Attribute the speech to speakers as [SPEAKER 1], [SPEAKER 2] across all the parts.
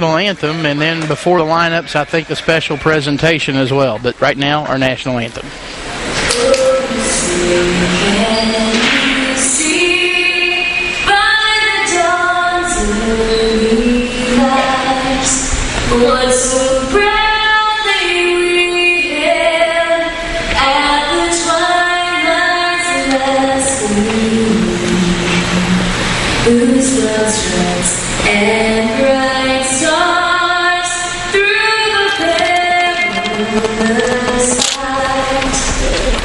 [SPEAKER 1] national anthem, and then before the lineups, I think a special presentation as well. But right now, our national anthem.
[SPEAKER 2] What so proudly we hailed at the twilight's last gleam, whose broad stripes and bright stars through the perilous fight,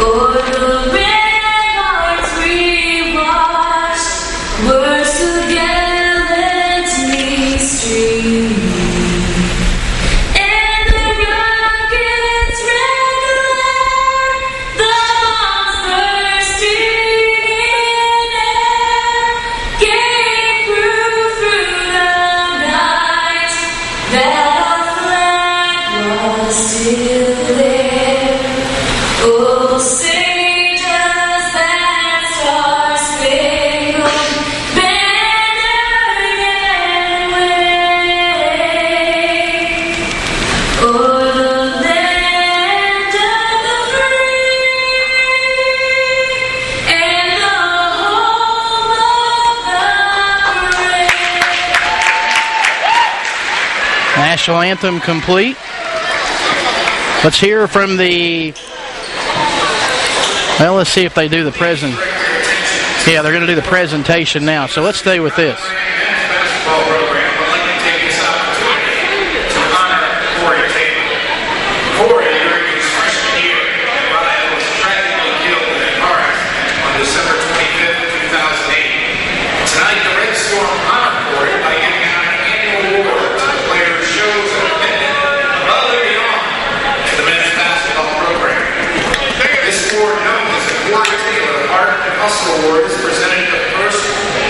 [SPEAKER 2] o'er the ramparts we watched, were so gallantly streamed.
[SPEAKER 1] National anthem complete. Let's hear from the, well, let's see if they do the present. Yeah, they're going to do the presentation now, so let's stay with this.
[SPEAKER 3] Award is presented at the first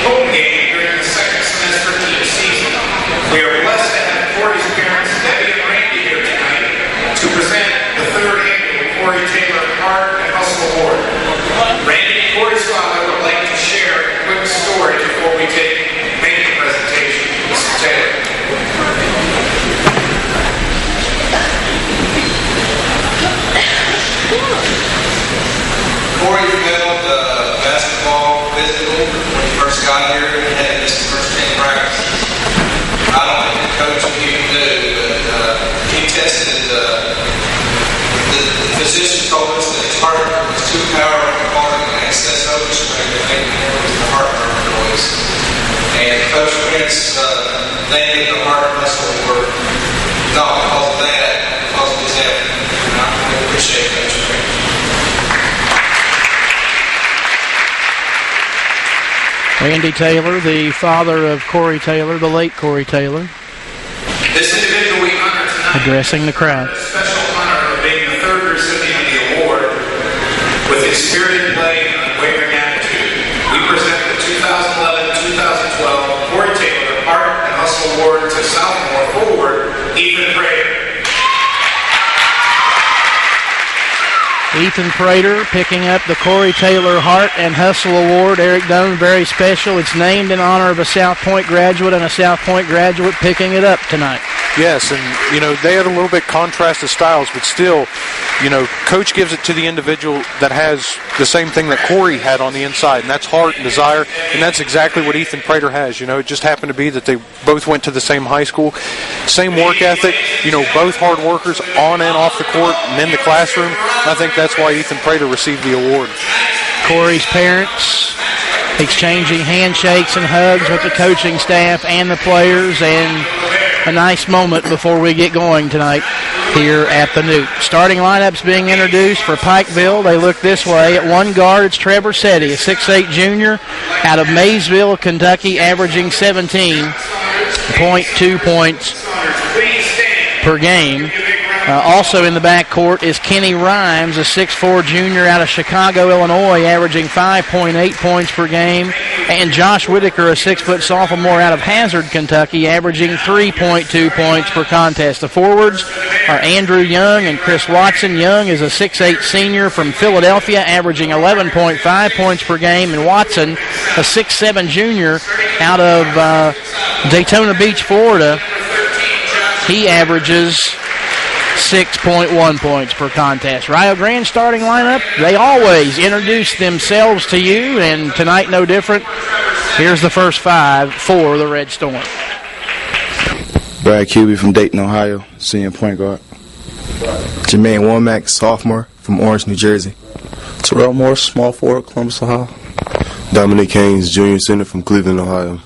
[SPEAKER 3] home game during the second semester of each season. We are blessed to have Corey's parents, Debbie and Randy, here tonight to present the third annual Corey Taylor Art and Hustle Award. Randy and Corey's father would like to share a quick story before we make the presentation. Mr. Taylor.
[SPEAKER 4] Corey failed basketball physical when he first got here. He had missed the first 10 practices. I don't think the coach even knew, but he tested. The physician told us that his heart was too powerful, causing an excess overstrain that made him lose the heartburn noise. And Coach Prince named the Heart and Hustle Award not because of that, because of his effort. And I really appreciate Coach Prince.
[SPEAKER 1] Randy Taylor, the father of Corey Taylor, the late Corey Taylor.
[SPEAKER 3] This individual we honor tonight
[SPEAKER 1] addressing the crowd.
[SPEAKER 3] The special honor of being the third recipient of the award with his spirited play and unwavering attitude. We present the 2011-2012 Corey Taylor Art and Hustle Award to sophomore forward Ethan Prater.
[SPEAKER 1] Ethan Prater picking up the Corey Taylor Heart and Hustle Award. Eric Doan, very special. It's named in honor of a South Point graduate, and a South Point graduate picking it up tonight.
[SPEAKER 5] Yes, and, they had a little bit contrasted styles, but still, Coach gives it to the individual that has the same thing that Corey had on the inside, and that's heart and desire, and that's exactly what Ethan Prater has. It just happened to be that they both went to the same high school, same work ethic, both hard workers on and off the court and in the classroom. I think that's why Ethan Prater received the award.
[SPEAKER 1] Corey's parents exchanging handshakes and hugs with the coaching staff and the players, and a nice moment before we get going tonight here at the Newt. Starting lineups being introduced for Pikeville. They look this way. At one guard, it's Trevor Setti, a 6'8 junior out of Maysville, Kentucky, averaging 17.2 points per game. Also in the backcourt is Kenny Rhymes, a 6'4 junior out of Chicago, Illinois, averaging 5.8 points per game. And Josh Whitaker, a 6-foot sophomore out of Hazard, Kentucky, averaging 3.2 points per contest. The forwards are Andrew Young and Chris Watson. Young is a 6'8 senior from Philadelphia, averaging 11.5 points per game. And Watson, a 6'7 junior out of Daytona Beach, Florida, He averages 6.1 points per contest. Rio Grande starting lineup, they always introduce themselves to you, and tonight no different. Here's the first 5 for the Red Storm.
[SPEAKER 6] Brad Cuby from Dayton, Ohio, senior point guard. Jermaine Womack, sophomore from Orange, New Jersey.
[SPEAKER 7] Terrell Morris, small forward, Columbus, Ohio.
[SPEAKER 8] Dominic Haynes, junior center from Cleveland, Ohio.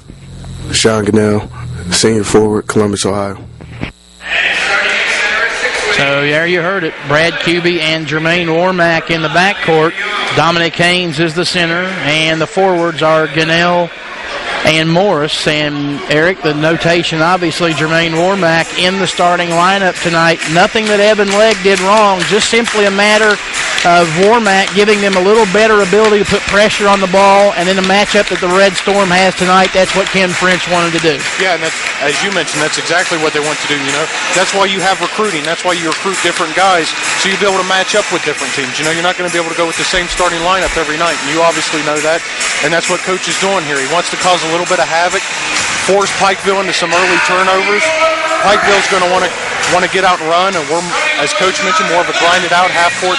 [SPEAKER 9] Sean Goodell, senior forward, Columbus, Ohio.
[SPEAKER 1] So there you heard it. Brad Cuby and Jermaine Womack in the backcourt. Dominic Haynes is the center, and the forwards are Gunnell and Morris. And, Eric, the notation, obviously, Jermaine Womack in the starting lineup tonight. Nothing that Evan Legg did wrong, just simply a matter of Womack giving them a little better ability to put pressure on the ball, and in the matchup that the Red Storm has tonight, that's what Ken French wanted to do.
[SPEAKER 5] Yeah, and that's, as you mentioned, that's exactly what they want to do, you know. That's why you have recruiting. That's why you recruit different guys, so you'll be able to match up with different teams. You know, you're not going to be able to go with the same starting lineup every night, and you obviously know that, and that's what Coach is doing here. He wants to cause a little bit of havoc, force Pikeville into some early turnovers. Pikeville's going to want to get out and run, and we're, as Coach mentioned, more of a grinded out half 14.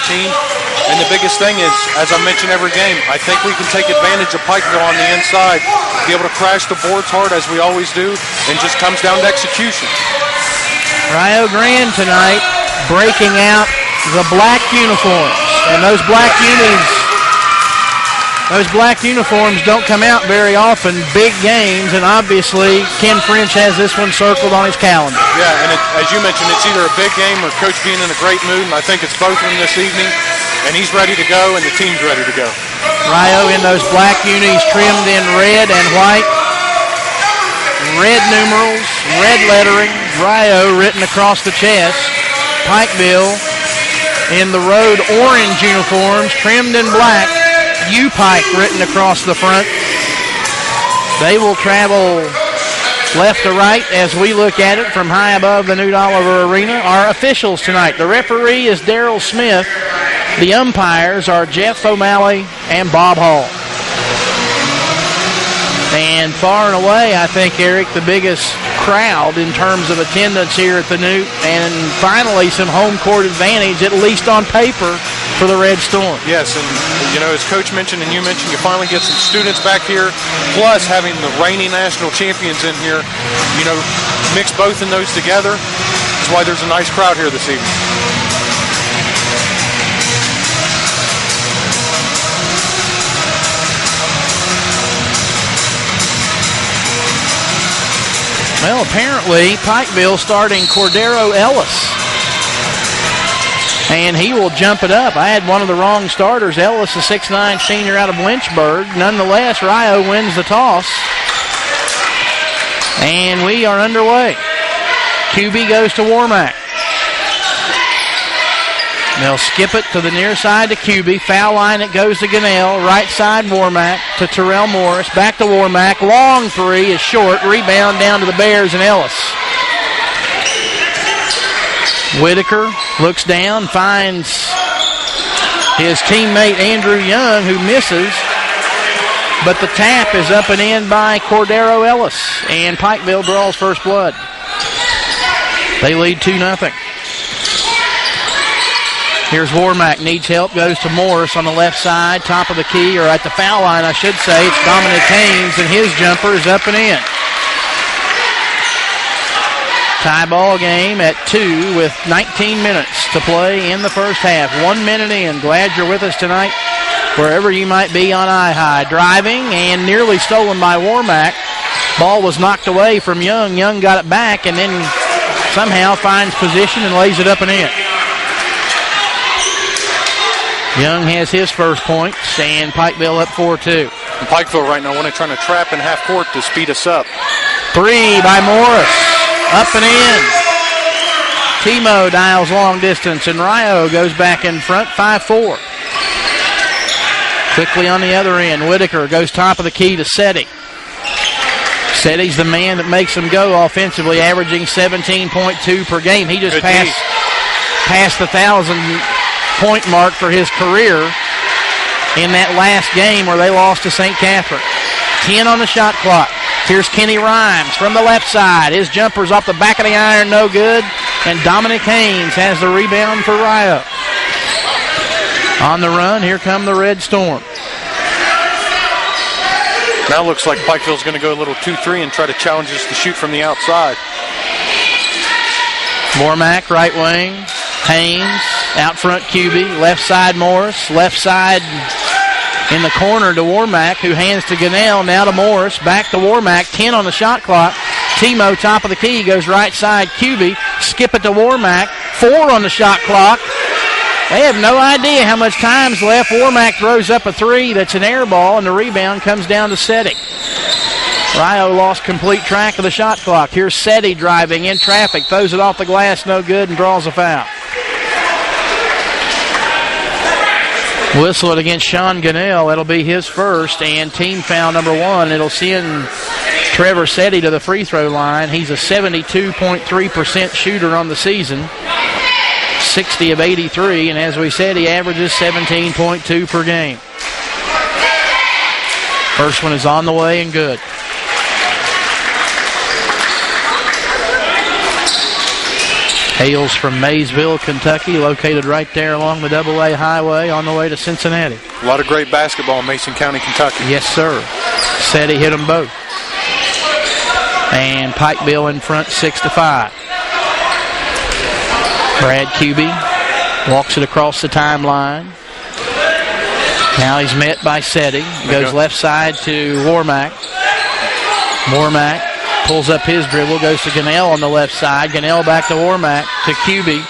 [SPEAKER 5] And the biggest thing is, as I mention every game, I think we can take advantage of Pikeville on the inside, be able to crash the boards hard as we always do, and just comes down to execution.
[SPEAKER 1] Rio Grande tonight breaking out the black uniforms, and those black uniforms don't come out very often. Big games, and obviously Ken French has this one circled on his calendar.
[SPEAKER 5] Yeah, and as you mentioned, it's either a big game or Coach being in a great mood, and I think it's both of them this evening. And he's ready to go, and the team's ready to go.
[SPEAKER 1] Rio in those black unis trimmed in red and white. Red numerals, red lettering, Rio written across the chest. Pikeville in the road orange uniforms trimmed in black. U-Pike written across the front. They will travel left to right as we look at it from high above the Newt Oliver Arena. Our officials tonight, the referee is Daryl Smith. The umpires are Jeff O'Malley and Bob Hall. And far and away, I think, Eric, the biggest crowd in terms of attendance here at the Newt, and finally some home court advantage, at least on paper, for the Red Storm.
[SPEAKER 5] Yes, and you know, as Coach mentioned and you mentioned, you finally get some students back here, plus having the reigning national champions in here, you know, mix both in those together. That's why there's a nice crowd here this evening.
[SPEAKER 1] Well, apparently, Pikeville starting Cordero Ellis. And he will jump it up. I had one of the wrong starters. Ellis, a 6'9" senior out of Lynchburg. Nonetheless, Rio wins the toss. And we are underway. QB goes to Womack. They'll skip it to the near side to QB. Foul line, it goes to Gunnell. Right side, Womack to Terrell Morris. Back to Womack. Long three is short. Rebound down to the Bears and Ellis. Whitaker looks down, finds his teammate Andrew Young, who misses. But the tap is up and in by Cordero Ellis. And Pikeville draws first blood. They lead 2-0. Here's Womack, needs help, goes to Morris on the left side, top of the key, or at the foul line, I should say. It's Dominic Haynes, and his jumper is up and in. Tie ball game at 2 with 19 minutes to play in the first half. 1 minute in. Glad you're with us tonight, wherever you might be on I-High. Driving and nearly stolen by Womack. Ball was knocked away from Young. Young got it back and then somehow finds position and lays it up and in. Young has his first points, and Pikeville up 4-2.
[SPEAKER 5] And Pikeville right now, when they're trying to trap in half court to speed us up.
[SPEAKER 1] Three by Morris. Up and in. Timo dials long distance, and Rio goes back in front, 5-4. Quickly on the other end, Whitaker goes top of the key to Seti. Seti's the man that makes them go offensively, averaging 17.2 per game. He just passed the 1,000-point mark for his career in that last game where they lost to St. Catherine. 10 on the shot clock. Here's Kenny Rhymes from the left side. His jumper's off the back of the iron, no good. And Dominic Haynes has the rebound for Rio. On the run, here come the Red Storm.
[SPEAKER 5] Now looks like Pikeville's going to go a little 2-3 and try to challenge us to shoot from the outside.
[SPEAKER 1] Mormack, right wing. Haynes, out front QB. Left side Morris. Left side in the corner to Warmack, who hands to Gunnell. Now to Morris. Back to Warmack. 10 on the shot clock. Timo, top of the key, goes right side QB. Skip it to Warmack. 4 on the shot clock. They have no idea how much time's left. Warmack throws up a 3. That's an air ball, and the rebound comes down to Seti. Rio lost complete track of the shot clock. Here's Seti driving in traffic. Throws it off the glass, no good, and draws a foul. Whistle it against Sean Gunnell. That'll be his first, and team foul number 1. It'll send Trevor Seti to the free throw line. He's a 72.3% shooter on the season. 60 of 83, and as we said, he averages 17.2 per game. First one is on the way and good. Hails from Maysville, Kentucky, located right there along the AA highway on the way to Cincinnati.
[SPEAKER 5] A lot of great basketball in Mason County, Kentucky.
[SPEAKER 1] Yes, sir. Seti hit them both. And Pikeville in front, 6-5. Brad Cubey walks it across the timeline. Now he's met by Seti. Goes left side to Warmack. Warmack pulls up his dribble, goes to Gunnell on the left side. Gunnell back to Warmack to Cubey.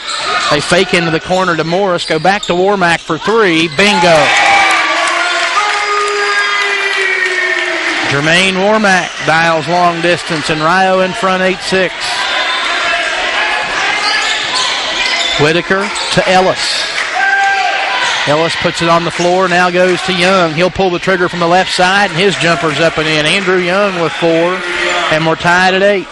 [SPEAKER 1] They fake into the corner to Morris. Go back to Warmack for 3. Bingo. Jermaine Warmack dials long distance, and Rio in front 8-6. Whitaker to Ellis. Ellis puts it on the floor, now goes to Young. He'll pull the trigger from the left side, and his jumper's up and in. Andrew Young with 4, and we're tied at 8.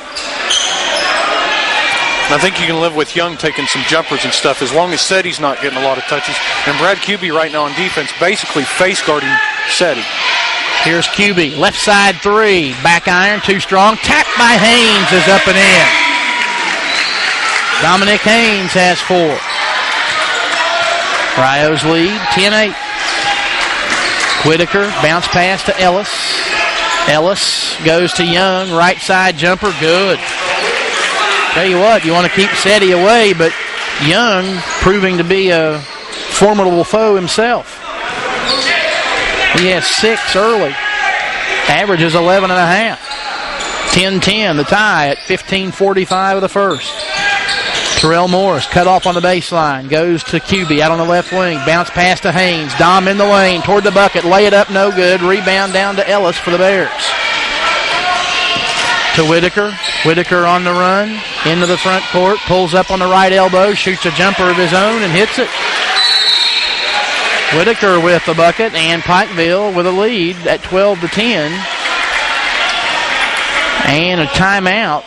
[SPEAKER 5] I think you can live with Young taking some jumpers and stuff as long as Seti's not getting a lot of touches. And Brad Cubey right now on defense basically face guarding Seti.
[SPEAKER 1] Here's Cubey, left side 3. Back iron, too strong. Tapped by Haynes is up and in. Dominic Haynes has 4. Rio's lead, 10-8. Whitaker, bounce pass to Ellis. Ellis goes to Young, right side jumper, good. Tell you what, you want to keep Seti away, but Young proving to be a formidable foe himself. He has 6 early. Averages 11.5. 10-10, the tie at 15:45 of the first. Terrell Morris cut off on the baseline. Goes to QB out on the left wing. Bounce pass to Haynes. Dom in the lane toward the bucket. Lay it up, no good. Rebound down to Ellis for the Bears. To Whitaker. Whitaker on the run. Into the front court. Pulls up on the right elbow. Shoots a jumper of his own and hits it. Whitaker with the bucket, and Pikeville with a lead at 12-10. And a timeout.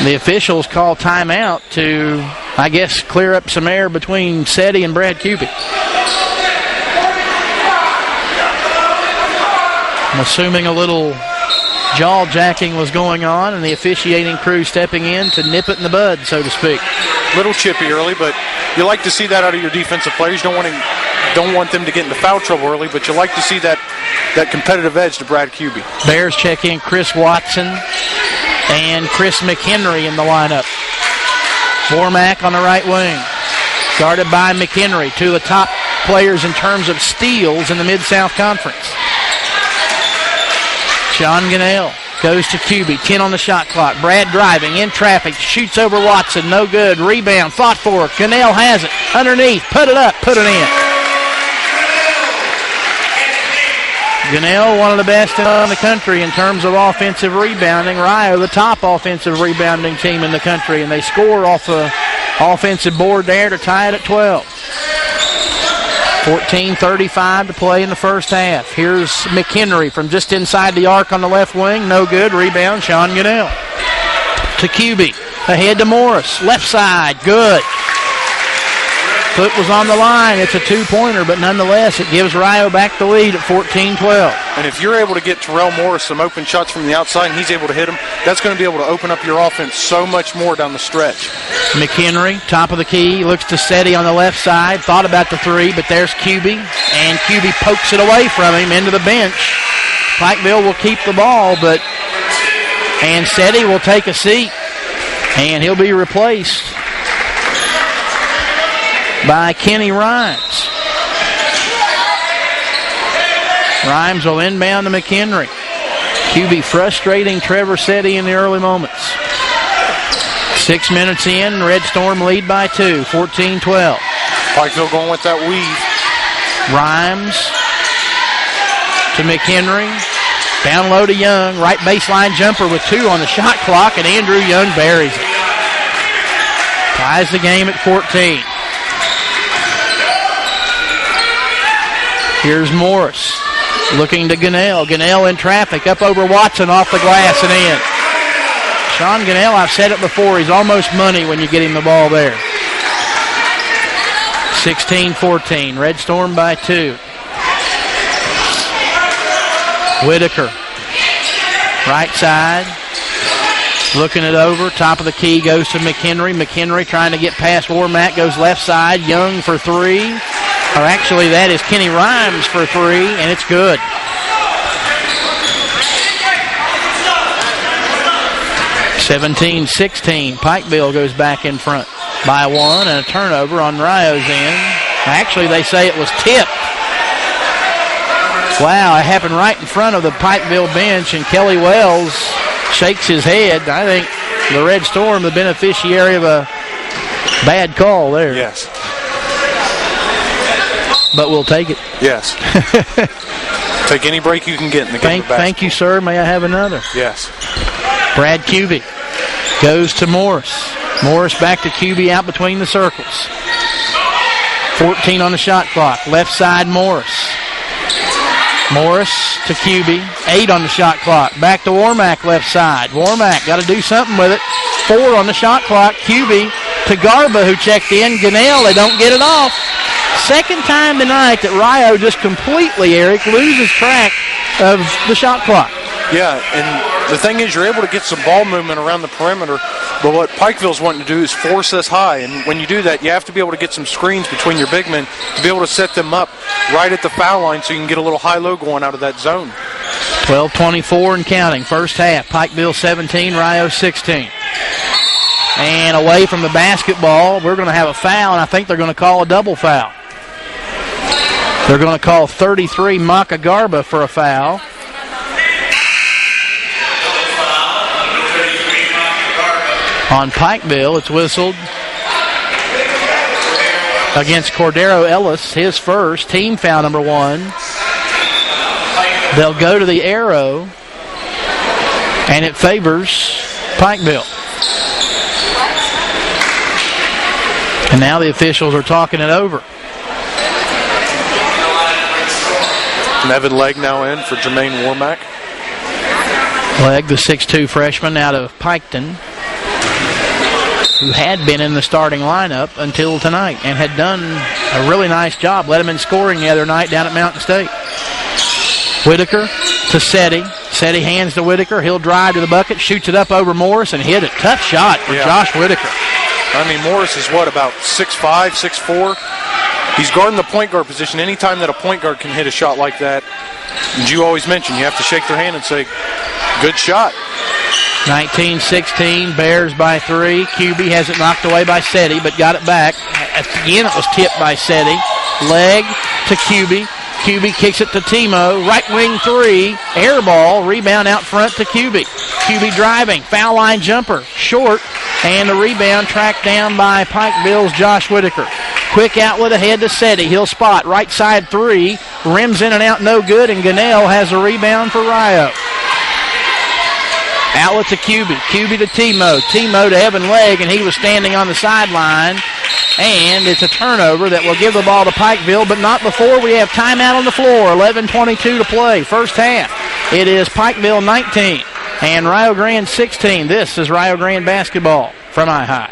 [SPEAKER 1] The officials call timeout to, I guess, clear up some air between Seti and Brad Cubey. I'm assuming a little jaw-jacking was going on, and the officiating crew stepping in to nip it in the bud, so to speak.
[SPEAKER 5] Little chippy early, but you like to see that out of your defensive players. Don't want them to get into foul trouble early, but you like to see that competitive edge to Brad Cubey.
[SPEAKER 1] Bears check in Chris Watson and Chris McHenry in the lineup. Warmack on the right wing. Guarded by McHenry, two of the top players in terms of steals in the Mid-South Conference. Sean Gunnell goes to Cubey, 10 on the shot clock. Brad driving, in traffic, shoots over Watson, no good. Rebound, fought for. Gunnell has it, underneath, put it up, put it in. Gunnell, one of the best in the country in terms of offensive rebounding. Rio, the top offensive rebounding team in the country, and they score off the offensive board there to tie it at 12. 14:35 to play in the first half. Here's McHenry from just inside the arc on the left wing. No good. Rebound, Sean Gunnell. To Cubey. Ahead to Morris. Left side. Good. Foot was on the line. It's a two-pointer, but nonetheless, it gives Rio back the lead at 14-12.
[SPEAKER 5] And if you're able to get Terrell Morris some open shots from the outside and he's able to hit them, that's going to be able to open up your offense so much more down the stretch.
[SPEAKER 1] McHenry, top of the key, looks to Seti on the left side. Thought about the three, but there's Cubey, and Cubey pokes it away from him into the bench. Pikeville will keep the ball, and Seti will take a seat, and he'll be replaced by Kenny Rhymes. Rhymes will inbound to McHenry. QB frustrating Trevor Seti in the early moments. 6 minutes in, Red Storm lead by 2, 14-12.
[SPEAKER 5] Pikeville going with that weave.
[SPEAKER 1] Rhymes to McHenry. Down low to Young. Right baseline jumper with 2 on the shot clock, and Andrew Young buries it. Ties the game at 14. Here's Morris looking to Gunnell. Gunnell in traffic, up over Watson, off the glass and in. Sean Gunnell, I've said it before, he's almost money when you get him the ball there. 16-14, Red Storm by 2. Whitaker, right side, looking it over, top of the key goes to McHenry. McHenry trying to get past Warmack, goes left side, Young for 3. Or actually, that is Kenny Rhymes for 3, and it's good. (17-16). Pikeville goes back in front by 1, and a turnover on Rio's end. Actually, they say it was tipped. Wow, it happened right in front of the Pikeville bench, and Kelly Wells shakes his head. I think the Red Storm, the beneficiary of a bad call there.
[SPEAKER 5] Yes.
[SPEAKER 1] But we'll take it.
[SPEAKER 5] Yes. Take any break you can get in the game of basketball.
[SPEAKER 1] Thank you, sir. May I have another?
[SPEAKER 5] Yes.
[SPEAKER 1] Brad Cubey goes to Morris. Morris back to Cubey out between the circles. 14 on the shot clock. Left side, Morris. Morris to Cubey. 8 on the shot clock. Back to Warmack left side. Warmack got to do something with it. 4 on the shot clock. Cubey to Garba, who checked in. Gunnell, they don't get it off. Second time tonight that Rio just completely, Eric, loses track of the shot clock.
[SPEAKER 5] Yeah, and the thing is, you're able to get some ball movement around the perimeter, but what Pikeville's wanting to do is force us high, and when you do that, you have to be able to get some screens between your big men to be able to set them up right at the foul line so you can get a little high-low going out of that zone.
[SPEAKER 1] 12:24 and counting. First half, Pikeville 17, Rio 16. And away from the basketball, we're going to have a foul, and I think they're going to call a double foul. They're going to call 33 Maka Garba for a foul. On Pikeville, it's whistled against Cordero Ellis, his first, team foul number 1. They'll go to the arrow, and it favors Pikeville. And now the officials are talking it over.
[SPEAKER 5] Nevin Legg now in for Jermaine Warmack.
[SPEAKER 1] Legg, the 6'2 freshman out of Piketon, who had been in the starting lineup until tonight and had done a really nice job. Led him in scoring the other night down at Mountain State. Whitaker to Seti. Seti hands to Whitaker. He'll drive to the bucket, shoots it up over Morris, and hit it. Tough shot for Josh Whitaker.
[SPEAKER 5] I mean, Morris is about 6'5", 6'4". He's guarding the point guard position. Anytime that a point guard can hit a shot like that, as you always mention, you have to shake their hand and say, good shot.
[SPEAKER 1] 19-16, Bears by 3. QB has it knocked away by Seti, but got it back. Again, it was tipped by Seti. Leg to QB. QB kicks it to Timo. Right wing 3. Air ball. Rebound out front to QB. QB driving. Foul line jumper. Short. And the rebound tracked down by Pikeville's Josh Whitaker. Quick outlet ahead to Seti. He'll spot. Right side 3. Rims in and out, no good. And Gunnell has a rebound for Rio. Outlet to QB. QB to Timo. Timo to Evan Legg, and he was standing on the sideline. And it's a turnover that will give the ball to Pikeville, but not before we have timeout on the floor. 11:22 to play. First half. It is Pikeville 19 and Rio Grande 16. This is Rio Grande basketball from iHigh.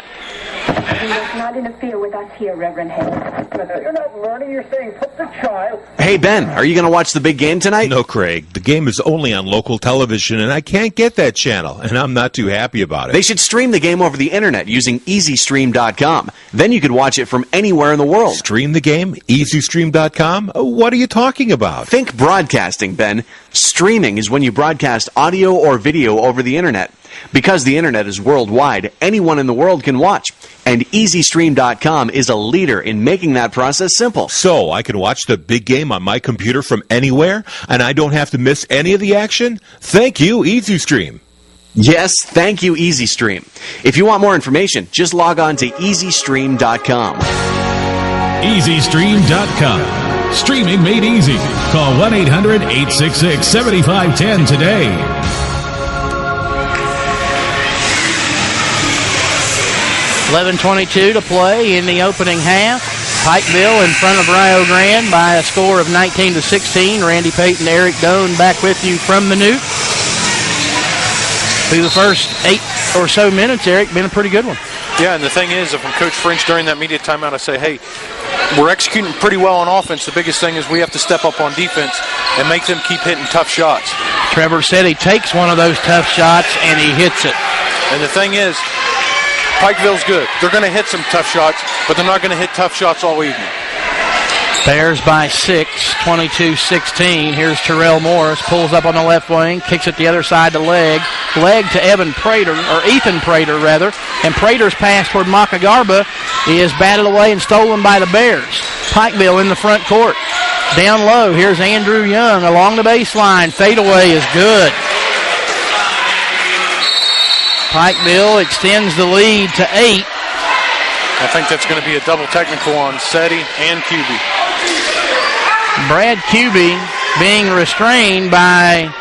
[SPEAKER 10] not interfere with us here, Reverend Hayes.
[SPEAKER 11] You're not learning. You're saying put the child.
[SPEAKER 12] Hey, Ben, are you going to watch the big game tonight?
[SPEAKER 13] No, Craig. The game is only on local television, and I can't get that channel, and I'm not too happy about it.
[SPEAKER 12] They should stream the game over the internet using EasyStream.com. Then you could watch it from anywhere in the world.
[SPEAKER 13] Stream the game? EasyStream.com? What are you talking about?
[SPEAKER 12] Think broadcasting, Ben. Streaming is when you broadcast audio or video over the internet. Because the internet is worldwide, anyone in the world can watch. And EasyStream.com is a leader in making that process simple.
[SPEAKER 13] So I can watch the big game on my computer from anywhere, and I don't have to miss any of the action? Thank you, EasyStream.
[SPEAKER 12] Yes, thank you, EasyStream. If you want more information, just log on to EasyStream.com.
[SPEAKER 14] EasyStream.com. Streaming made easy. Call 1-800-866-7510 today.
[SPEAKER 1] 11:22 to play in the opening half. Pikeville in front of Rio Grande by a score of 19-16. Randy Payton, Eric Doan back with you from the Newt. Through the first 8 or so minutes, Eric, been a pretty good one.
[SPEAKER 5] Yeah, and the thing is, if I'm Coach French during that media timeout, I say, hey, we're executing pretty well on offense. The biggest thing is we have to step up on defense and make them keep hitting tough shots.
[SPEAKER 1] Trevor said he takes one of those tough shots and he hits it.
[SPEAKER 5] And the thing is, Pikeville's good. They're going to hit some tough shots, but they're not going to hit tough shots all evening.
[SPEAKER 1] Bears by 6, 22-16. Here's Terrell Morris, pulls up on the left wing, kicks it the other side to Leg to Ethan Prater, rather, and Prater's pass toward Makagarba is batted away and stolen by the Bears. Pikeville in the front court. Down low, here's Andrew Young along the baseline. Fadeaway is good. Pikeville extends the lead to 8.
[SPEAKER 5] I think that's going to be a double technical on Seti and Kuby.
[SPEAKER 1] Brad Kuby being restrained by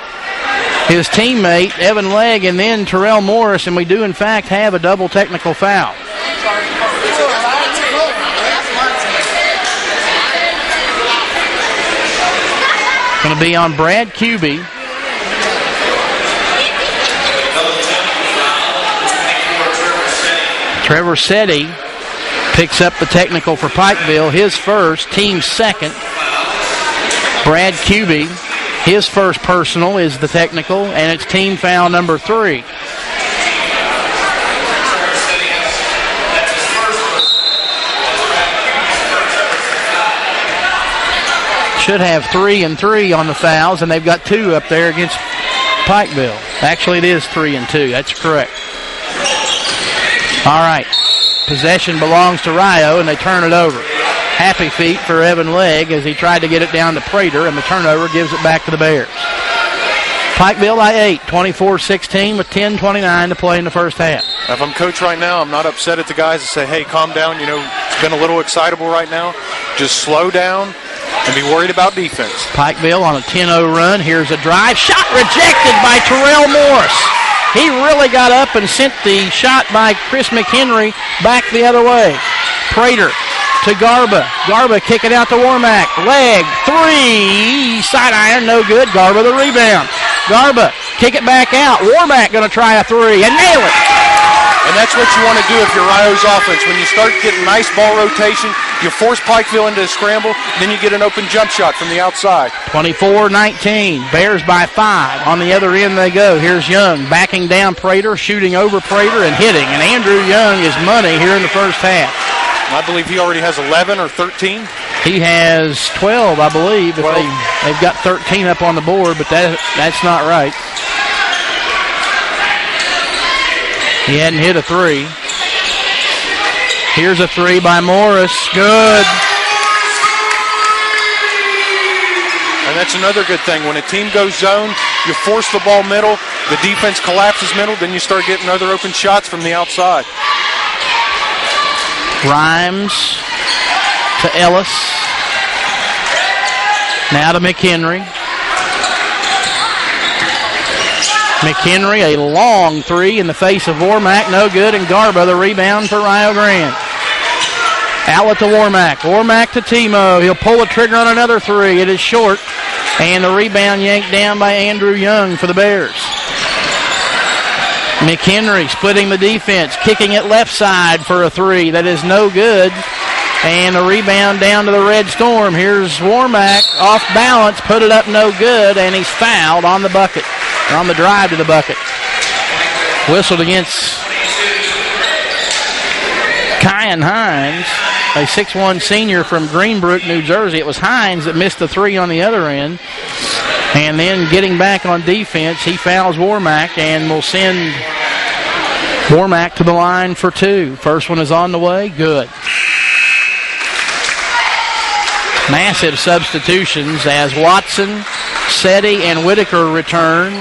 [SPEAKER 1] his teammate, Evan Legg, and then Terrell Morris, and we do, in fact, have a double technical foul. Going to be on Brad Kuby. Trevor Seti picks up the technical for Pikeville, his first, team second. Brad Kuby, his first personal is the technical, and it's team foul number 3. Should have 3 and 3 on the fouls, and they've got 2 up there against Pikeville. Actually, it is 3 and 2. That's correct. All right. Possession belongs to Rio, and they turn it over. Happy feet for Evan Legg as he tried to get it down to Prater, and the turnover gives it back to the Bears. Pikeville by 8, 24-16 with 10:29 to play in the first half.
[SPEAKER 5] If I'm coach right now, I'm not upset at the guys and say, hey, calm down. You know, it's been a little excitable right now. Just slow down and be worried about defense.
[SPEAKER 1] Pikeville on a 10-0 run. Here's a drive. Shot rejected by Terrell Morris. He really got up and sent the shot by Chris McHenry back the other way. Prater to Garba. Garba kick it out to Warmack. Leg, 3, side iron, no good. Garba the rebound. Garba kick it back out. Warmack going to try a 3 and nail it.
[SPEAKER 5] And that's what you want to do if you're Rio's offense. When you start getting nice ball rotation, you force Pikeville into a scramble, then you get an open jump shot from the outside.
[SPEAKER 1] 24-19. Bears by 5. On the other end they go. Here's Young backing down Prater, shooting over Prater and hitting. And Andrew Young is money here in the first half.
[SPEAKER 5] I believe he already has 11 or 13.
[SPEAKER 1] He has 12, I believe. If they've got 13 up on the board, but that's not right. He hadn't hit a 3. Here's a 3 by Morris. Good.
[SPEAKER 5] And that's another good thing. When a team goes zone, you force the ball middle, the defense collapses middle, then you start getting other open shots from the outside.
[SPEAKER 1] Rhymes to Ellis. Now to McHenry. McHenry, a long 3 in the face of Warmack, no good, and Garba the rebound for Rio Grande. Outlet to Warmack. Warmack to Timo. He'll pull the trigger on another 3. It is short, and the rebound yanked down by Andrew Young for the Bears. McHenry splitting the defense, kicking it left side for a three. That is no good. And a rebound down to the Red Storm. Here's Warmack off balance, put it up no good, and he's fouled on the bucket, or on the drive to the bucket. Whistled against Kyan Hines, a 6'1 senior from Greenbrook, New Jersey. It was Hines that missed the three on the other end. And then getting back on defense, he fouls Warmack and will send Warmack to the line for two. First one is on the way. Good. Massive substitutions as Watson, Setti, and Whitaker return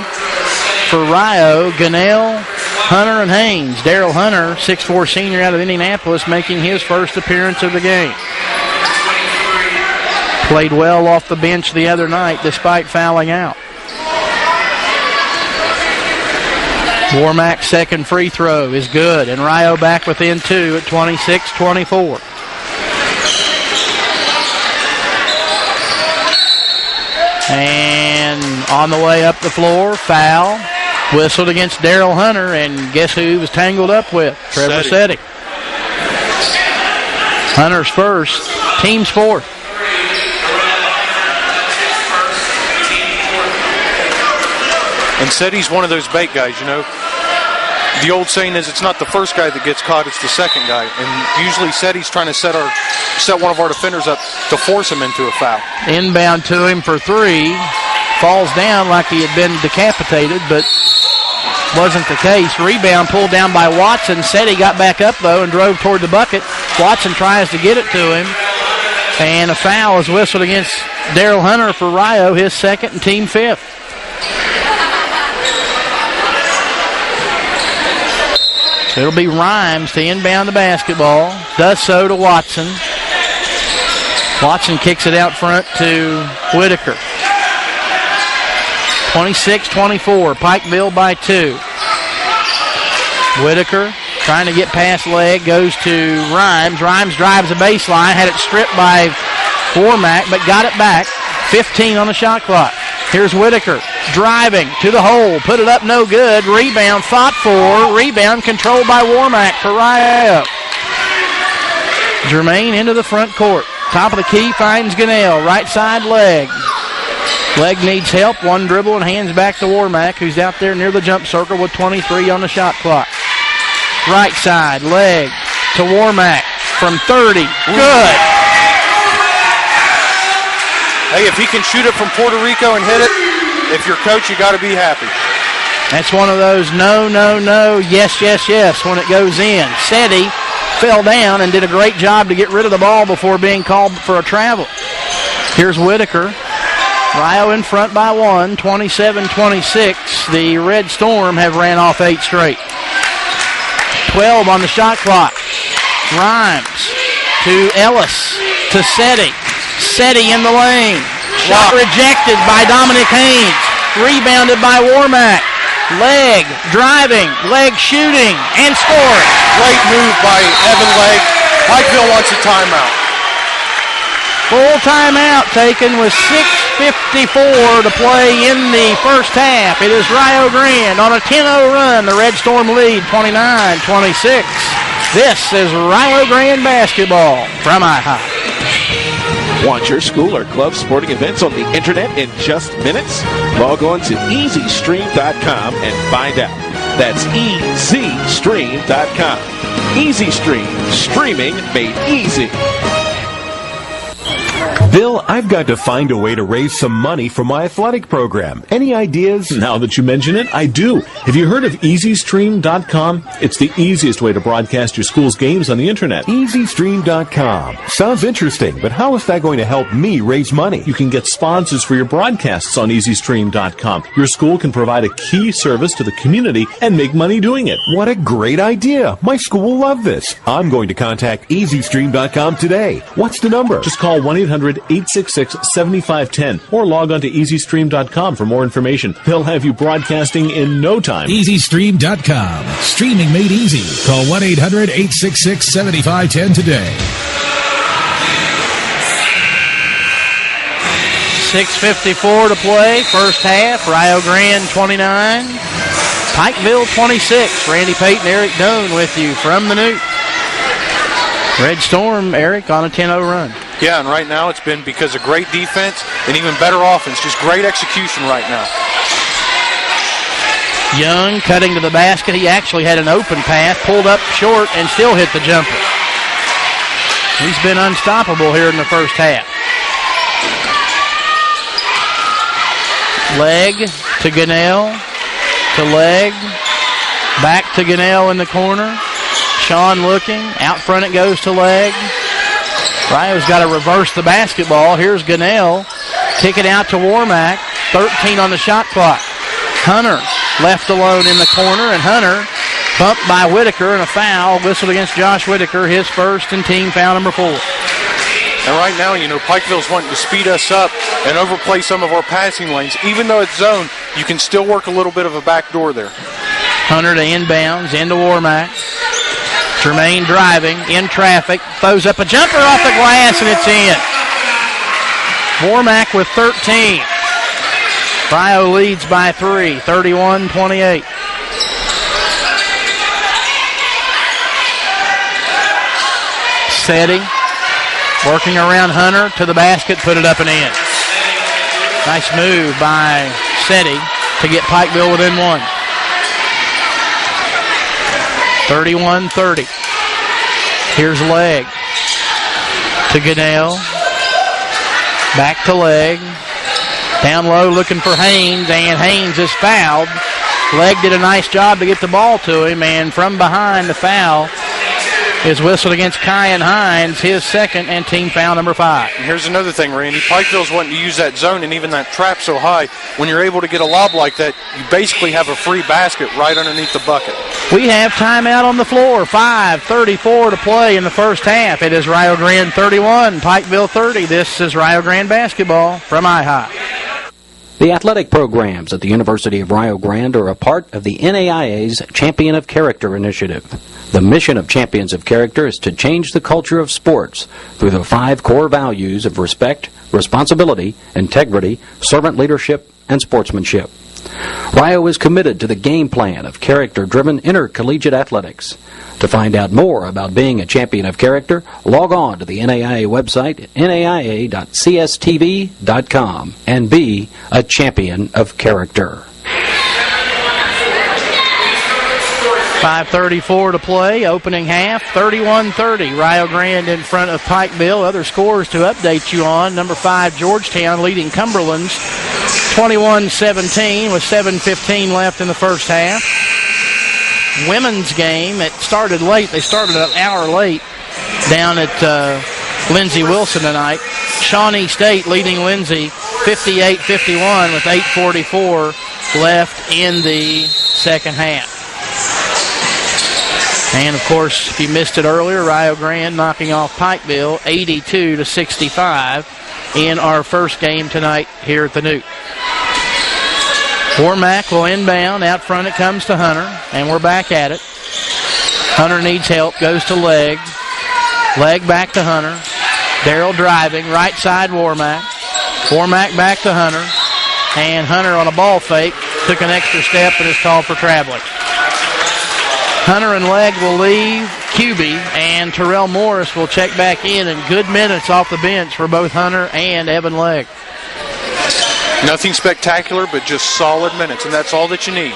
[SPEAKER 1] for Rio. Gunnell, Hunter, and Haynes. Daryl Hunter, 6'4 senior out of Indianapolis, making his first appearance of the game. Played well off the bench the other night despite fouling out. Warmack's second free throw is good, and Rio back within two at 26-24. And on the way up the floor, foul. Whistled against Daryl Hunter, and guess who he was tangled up with? Trevor Setti. Hunter's first, team's fourth.
[SPEAKER 5] And Setti's one of those bait guys, you know. The old saying is it's not the first guy that gets caught, it's the second guy. And usually Setti's trying to set one of our defenders up to force him into a foul.
[SPEAKER 1] Inbound to him for three. Falls down like he had been decapitated, but wasn't the case. Rebound pulled down by Watson. Setti got back up, though, and drove toward the bucket. Watson tries to get it to him. And a foul is whistled against Daryl Hunter for Rio, his second and team fifth. It'll be Rhymes to inbound the basketball. Does so to Watson. Watson kicks it out front to Whitaker. 26-24. Pikeville by two. Whitaker trying to get past leg. Goes to Rhymes. Rhymes drives the baseline. Had it stripped by Warmack, but got it back. 15 on the shot clock. Here's Whitaker driving to the hole. Put it up, no good. Rebound fought for. Rebound controlled by Warmack for Rio. Jermaine into the front court. Top of the key finds Gunnell. Right side leg. Leg needs help. One dribble and hands back to Warmack, who's out there near the jump circle with 23 on the shot clock. Right side leg to Warmack from 30. Good.
[SPEAKER 5] Hey, if he can shoot it from Puerto Rico and hit it, if you're coach, you got to be happy.
[SPEAKER 1] That's one of those no, yes, when it goes in. Setti fell down and did a great job to get rid of the ball before being called for a travel. Here's Whitaker. Rio in front by one, 27-26. The Red Storm have ran off 8 straight. 12 on the shot clock. Rhymes to Ellis to Setti. Setti in the lane. Shot rejected by Dominic Haynes. Rebounded by Warmack. Leg driving, leg shooting, and scoring.
[SPEAKER 5] Great move by Evan Leg. Pikeville wants a timeout.
[SPEAKER 1] Full timeout taken with 6:54 to play in the first half. It is Rio Grande on a 10-0 run. The Red Storm lead 29-26. This is Rio Grande basketball from IHOP.
[SPEAKER 15] Want your school or club sporting events on the internet in just minutes? Log on to EasyStream.com and find out. That's EasyStream.com. EasyStream. Streaming made easy.
[SPEAKER 13] Bill, I've got to find a way to raise some money for my athletic program. Any ideas?
[SPEAKER 14] Now that you mention it, I do. Have you heard of EasyStream.com? It's the easiest way to broadcast your school's games on the internet.
[SPEAKER 13] EasyStream.com. Sounds interesting, but how is that going to help me raise money?
[SPEAKER 14] You can get sponsors for your broadcasts on EasyStream.com. Your school can provide a key service to the community and make money doing it.
[SPEAKER 13] What a great idea. My school will love this. I'm going to contact EasyStream.com today. What's the number?
[SPEAKER 14] Just call 1-800-866-7510 or log on to EasyStream.com for more information. They'll have you broadcasting in no time. EasyStream.com. Streaming made easy. Call 1-800-866-7510 today.
[SPEAKER 1] 6:54 to play. First half. Rio Grande 29. Pikeville 26. Randy Payton, Eric Doan with you from the Newt. Red Storm, Eric, on a 10-0 run.
[SPEAKER 5] Yeah, and right now it's been because of great defense and even better offense. Just great execution right now.
[SPEAKER 1] Young cutting to the basket. He actually had an open pass, pulled up short, and still hit the jumper. He's been unstoppable here in the first half. Leg to Gunnell. To leg. Back to Gunnell in the corner. Sean looking. Out front it goes to leg. Rio's got to reverse the basketball. Here's Gunnell. Kick it out to Warmack. 13 on the shot clock. Hunter left alone in the corner, and Hunter bumped by Whitaker, and a foul whistled against Josh Whitaker, his first and team foul number 4.
[SPEAKER 5] And right now, Pikeville's wanting to speed us up and overplay some of our passing lanes. Even though it's zone, you can still work a little bit of a back door there.
[SPEAKER 1] Hunter to inbounds, into Warmack. Jermaine driving, in traffic, throws up a jumper off the glass, and it's in. Warmack with 13. Rio leads by 3, 31-28. Setti working around Hunter to the basket, put it up and in. Nice move by Setti to get Pikeville within 1. 31-30. Here's Leg to Gunnell. Back to Leg. Down low looking for Haynes, and Haynes is fouled. Leg did a nice job to get the ball to him, and from behind the foul is whistled against Kyan Hines, his second and team foul number 5.
[SPEAKER 5] And here's another thing, Randy. Pikeville's wanting to use that zone and even that trap so high. When you're able to get a lob like that, you basically have a free basket right underneath the bucket.
[SPEAKER 1] We have timeout on the floor. 5:34 to play in the first half. It is Rio Grande 31, Pikeville 30. This is Rio Grande basketball from iHigh.
[SPEAKER 16] The athletic programs at the University of Rio Grande are a part of the NAIA's Champion of Character initiative. The mission of Champions of Character is to change the culture of sports through the 5 core values of respect, responsibility, integrity, servant leadership, and sportsmanship. Rio is committed to the game plan of character-driven intercollegiate athletics. To find out more about being a champion of character, log on to the NAIA website, naia.cstv.com, and be a champion of character.
[SPEAKER 1] 5:34 to play, opening half, 31-30. Rio Grande in front of Pikeville. Other scores to update you on. Number 5, Georgetown leading Cumberland's 21-17 with 7:15 left in the first half. Women's game, it started late. They started an hour late down at Lindsey Wilson tonight. Shawnee State leading Lindsey 58-51 with 8:44 left in the second half. And, of course, if you missed it earlier, Rio Grande knocking off Pikeville 82-65 in our first game tonight here at the Newt. Warmack will inbound. Out front it comes to Hunter, and we're back at it. Hunter needs help, goes to Leg. Leg back to Hunter. Darrell driving, right side Warmack. Warmack back to Hunter. And Hunter on a ball fake took an extra step and is called for traveling. Hunter and Leg will leave. QB and Terrell Morris will check back in, and good minutes off the bench for both Hunter and Evan Leg.
[SPEAKER 5] Nothing spectacular, but just solid minutes, and that's all that you need.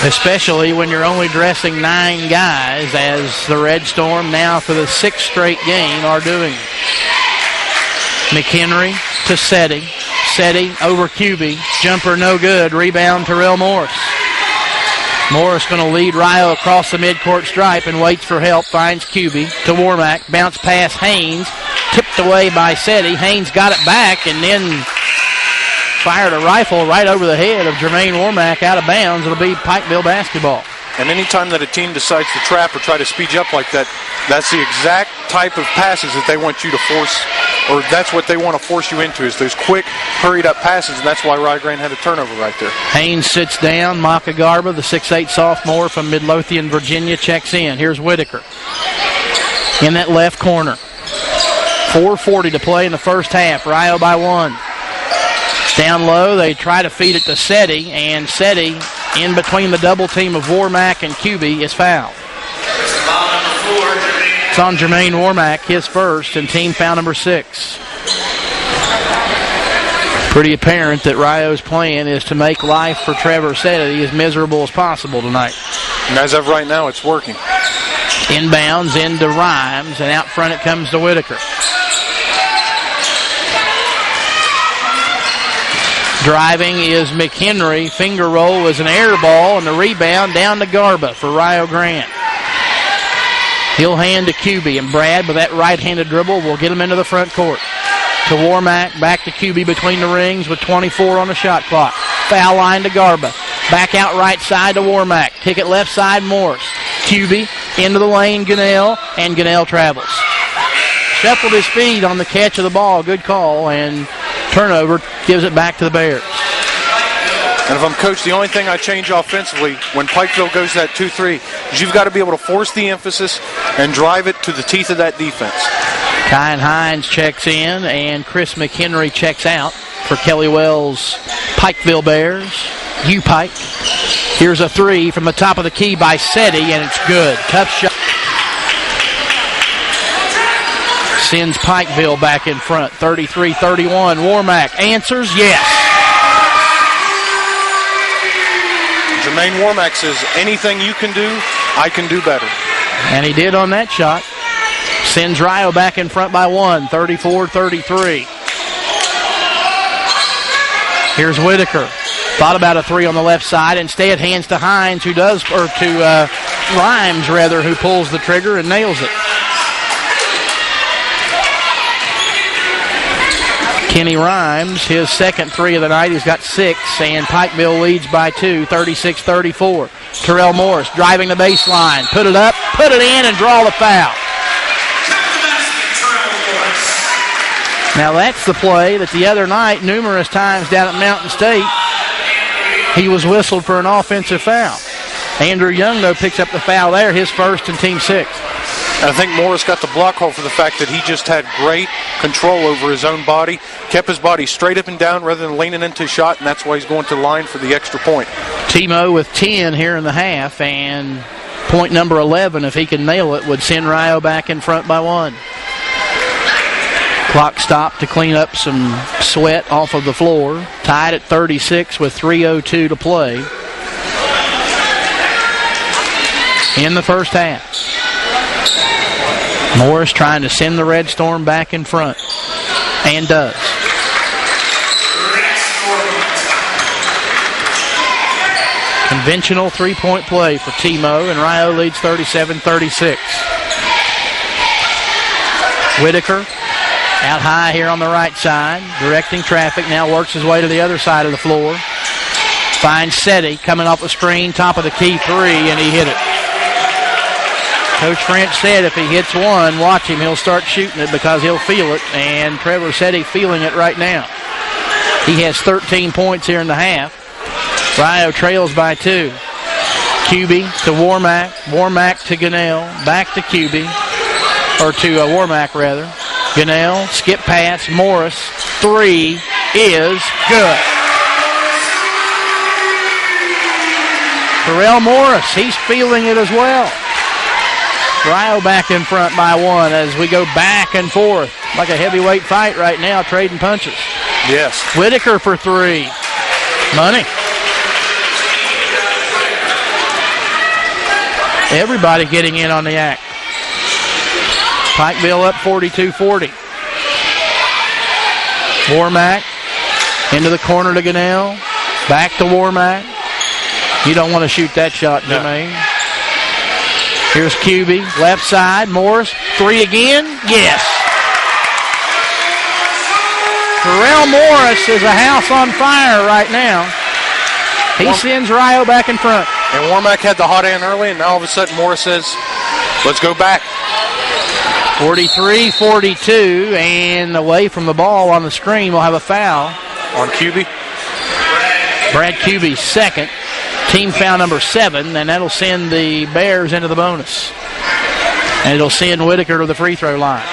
[SPEAKER 1] Especially when you're only dressing 9 guys, as the Red Storm now for the 6th straight game are doing. McHenry to Setti. Setti over QB. Jumper no good. Rebound Terrell Morris. Morris going to lead Rio across the midcourt stripe and waits for help. Finds QB to Warmack. Bounce pass Haynes. Tipped away by Setti. Haynes got it back and then fired a rifle right over the head of Jermaine Warmack out of bounds. It'll be Pikeville basketball.
[SPEAKER 5] And anytime that a team decides to trap or try to speed you up like that, that's the exact type of passes that they want you to force, or that's what they want to force you into, is those quick, hurried-up passes, and that's why Rio Grande had a turnover right there.
[SPEAKER 1] Haynes sits down. Maka Garba, the 6'8 sophomore from Midlothian, Virginia, checks in. Here's Whitaker in that left corner. 4:40 to play in the first half. Rio by 1. Down low, they try to feed it to Setti, and Setti in between the double team of Warmack and QB is fouled. It's on Jermaine Warmack, his first, and team foul number 6. Pretty apparent that Rio's plan is to make life for Trevor Setti as miserable as possible tonight.
[SPEAKER 5] And as of right now, it's working.
[SPEAKER 1] Inbounds into Rhymes, and out front it comes to Whitaker. Driving is McHenry. Finger roll is an air ball, and the rebound down to Garba for Rio Grande. He'll hand to QB, and Brad, with that right-handed dribble, will get him into the front court. To Warmack, back to QB between the rings with 24 on the shot clock. Foul line to Garba. Back out right side to Warmack. Kick it left side, Morris. QB into the lane, Gunnell, and Gunnell travels. Shuffled his feet on the catch of the ball. Good call, and turnover gives it back to the Bears.
[SPEAKER 5] And if I'm coach, the only thing I change offensively when Pikeville goes that 2-3 is you've got to be able to force the emphasis and drive it to the teeth of that defense.
[SPEAKER 1] Kyan Hines checks in, and Chris McHenry checks out for Kelly Wells' Pikeville Bears. U-Pike. Here's a 3 from the top of the key by Setti, and it's good. Tough shot. Sends Pikeville back in front, 33-31. Warmack answers, yes.
[SPEAKER 5] Jermaine Warmack says, anything you can do, I can do better.
[SPEAKER 1] And he did on that shot. Sends Rio back in front by 1, 34-33. Here's Whitaker. Thought about a 3 on the left side. Instead, hands to Hines, who Rhymes, who pulls the trigger and nails it. Kenny Rhymes, his second 3 of the night. He's got 6, and Pikeville leads by 2, 36-34. Terrell Morris driving the baseline. Put it up, put it in, and draw the foul. Now that's the play that the other night, numerous times down at Mountain State, he was whistled for an offensive foul. Andrew Young, though, picks up the foul there, his first and team 6.
[SPEAKER 5] And I think Morris got the block call for the fact that he just had great control over his own body, kept his body straight up and down rather than leaning into a shot, and that's why he's going to the line for the extra point.
[SPEAKER 1] Timo with 10 here in the half, and point number 11, if he can nail it, would send Rio back in front by 1. Clock stopped to clean up some sweat off of the floor. Tied at 36 with 3:02 to play in the first half. Morris trying to send the Red Storm back in front, and does. Conventional three-point play for Timo, and Rio leads 37-36. Whitaker out high here on the right side, directing traffic, now works his way to the other side of the floor. Finds Setti coming off a screen, top of the key 3, and he hit it. Coach French said if he hits one, watch him, he'll start shooting it because he'll feel it, and Trevor Setti feeling it right now. He has 13 points here in the half. Rio trails by 2. QB to Warmack, Warmack to Gunnell, back to QB, or to Warmack rather. Gunnell, skip pass, Morris, 3 is good. Terrell Morris, he's feeling it as well. Rio back in front by 1 as we go back and forth like a heavyweight fight right now, trading punches.
[SPEAKER 5] Yes.
[SPEAKER 1] Whitaker for 3. Money. Everybody getting in on the act. Pikeville up 42-40. Warmack into the corner to Gunnell. Back to Warmack. You don't want to shoot that shot, Jermaine. No. Here's QB, left side. Morris, 3 again. Yes. Terrell Morris is a house on fire right now. He sends Rio back in front.
[SPEAKER 5] And Warmack had the hot hand early, and now all of a sudden Morris says, let's go back.
[SPEAKER 1] 43-42, and away from the ball on the screen, we'll have a foul.
[SPEAKER 5] On QB?
[SPEAKER 1] Brad QB's second. Team foul number 7, and that'll send the Bears into the bonus. And it'll send Whitaker to the free throw line.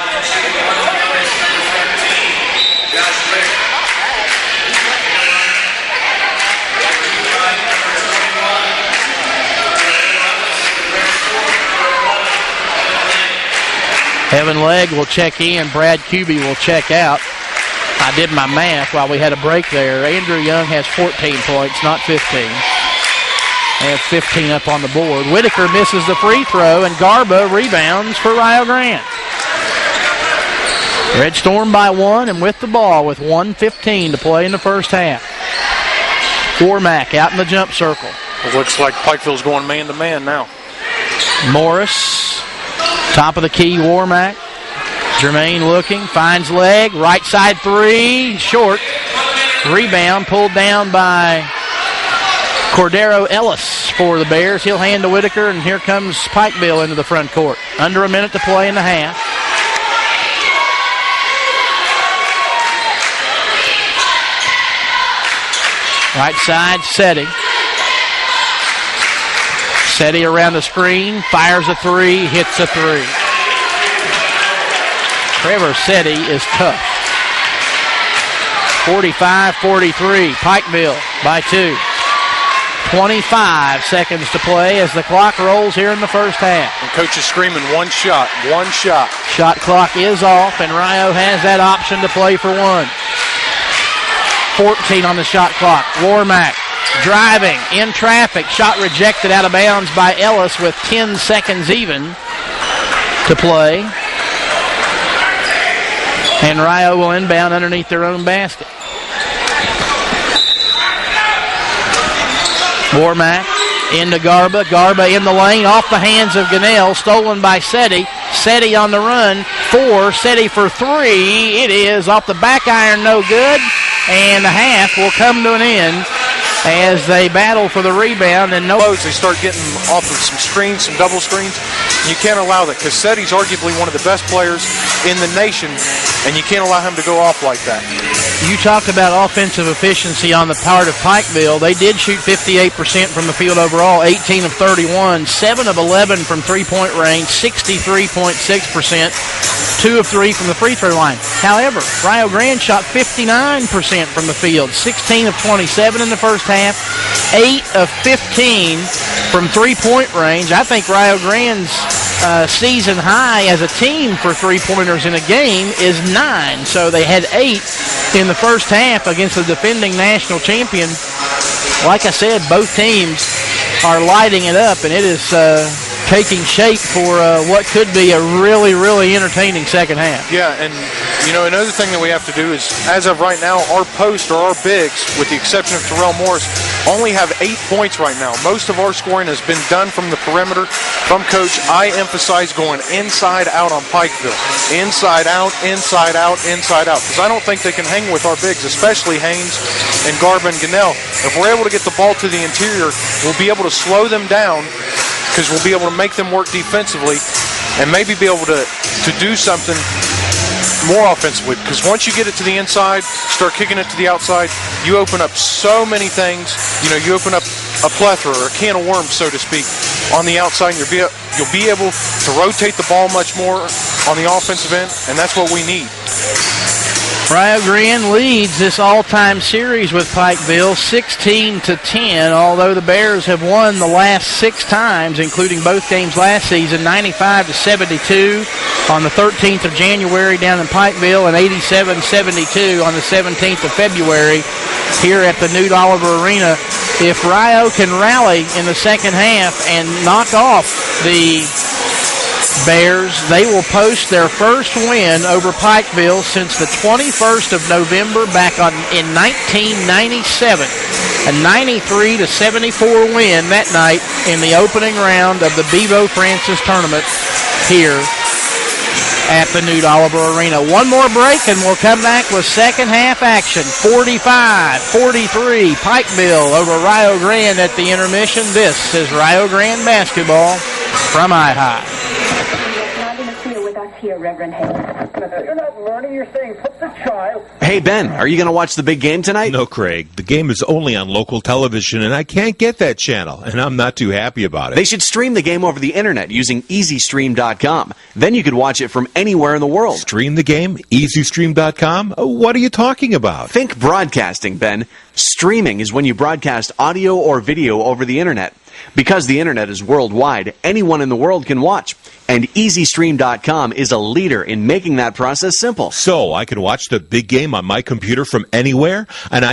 [SPEAKER 1] Evan Legg will check in. Brad Kuby will check out. I did my math while we had a break there. Andrew Young has 14 points, not 15. They have 15 up on the board. Whitaker misses the free throw, and Garba rebounds for Rio Grande. Red Storm by 1 and with the ball with 1:15 to play in the first half. Warmack out in the jump circle.
[SPEAKER 5] It looks like Pikeville's going man-to-man now.
[SPEAKER 1] Morris, top of the key, Warmack. Jermaine looking, finds Legg, right side three, short. Rebound pulled down by Cordero Ellis for the Bears. He'll hand to Whitaker, and here comes Pikeville into the front court. Under a minute to play in the half. Right side, Setti. Setti around the screen, fires a three, hits a three. Trevor Setti is tough. 45-43, Pikeville by 2. 25 seconds to play as the clock rolls here in the first half.
[SPEAKER 5] And coach is screaming, one shot, one shot.
[SPEAKER 1] Shot clock is off, and Rio has that option to play for one. 14 on the shot clock. Warmack driving in traffic. Shot rejected out of bounds by Ellis with 10 seconds even to play. And Rio will inbound underneath their own basket. Warmack into Garba. Garba in the lane off the hands of Gunnell. Stolen by Setti. Setti on the run. 4. Setti for 3. It is off the back iron, no good. And the half will come to an end as they battle for the rebound. And
[SPEAKER 5] They start getting off of some screens, some double screens. You can't allow that because Setti's arguably one of the best players in the nation, and you can't allow him to go off like that.
[SPEAKER 1] You talked about offensive efficiency on the part of Pikeville. They did shoot 58% from the field overall, 18 of 31, 7 of 11 from three-point range, 63.6%, 2 of 3 from the free throw line. However, Rio Grande shot 59% from the field, 16 of 27 in the first half, 8 of 15 from three-point range. I think Rio Grande's season high as a team for three-pointers in a game is 9. So they had 8 in the first half against the defending national champion. Like I said, both teams are lighting it up, and it is taking shape for what could be a really, really entertaining second half.
[SPEAKER 5] Yeah, and another thing that we have to do is, as of right now, our post or our bigs, with the exception of Terrell Morris, only have 8 points right now. Most of our scoring has been done from the perimeter. From Coach, I emphasize going inside out on Pikeville. Inside out, inside out, inside out. Because I don't think they can hang with our bigs, especially Haynes and Garba and Gunnell. If we're able to get the ball to the interior, we'll be able to slow them down because we'll be able to make them work defensively and maybe be able to do something more offensively, because once you get it to the inside, start kicking it to the outside, you open up so many things. You open up a plethora or a can of worms, so to speak, on the outside, and you'll be able to rotate the ball much more on the offensive end, and that's what we need.
[SPEAKER 1] Rio Grande leads this all-time series with Pikeville 16-10, although the Bears have won the last 6 times, including both games last season, 95-72 on the 13th of January down in Pikeville and 87-72 on the 17th of February here at the Newt Oliver Arena. If Rio can rally in the second half and knock off the Bears, they will post their first win over Pikeville since the 21st of November back in 1997. A 93-74 win that night in the opening round of the Bevo Francis tournament here at the Newt Oliver Arena. One more break and we'll come back with second half action. 45-43 Pikeville over Rio Grande at the intermission. This is Rio Grande basketball from iHigh.
[SPEAKER 10] Here, Reverend Hayes.
[SPEAKER 11] You're not learning, you're saying put the child.
[SPEAKER 12] Hey, Ben, are you going to watch the big game tonight?
[SPEAKER 13] No, Craig. The game is only on local television, and I can't get that channel, and I'm not too happy about it.
[SPEAKER 12] They should stream the game over the internet using EasyStream.com. Then you could watch it from anywhere in the world.
[SPEAKER 13] Stream the game? EasyStream.com? What are you talking about?
[SPEAKER 12] Think broadcasting, Ben. Streaming is when you broadcast audio or video over the internet. Because the internet is worldwide, anyone in the world can watch. And EasyStream.com is a leader in making that process simple.
[SPEAKER 13] So I can watch the big game on my computer from anywhere, and I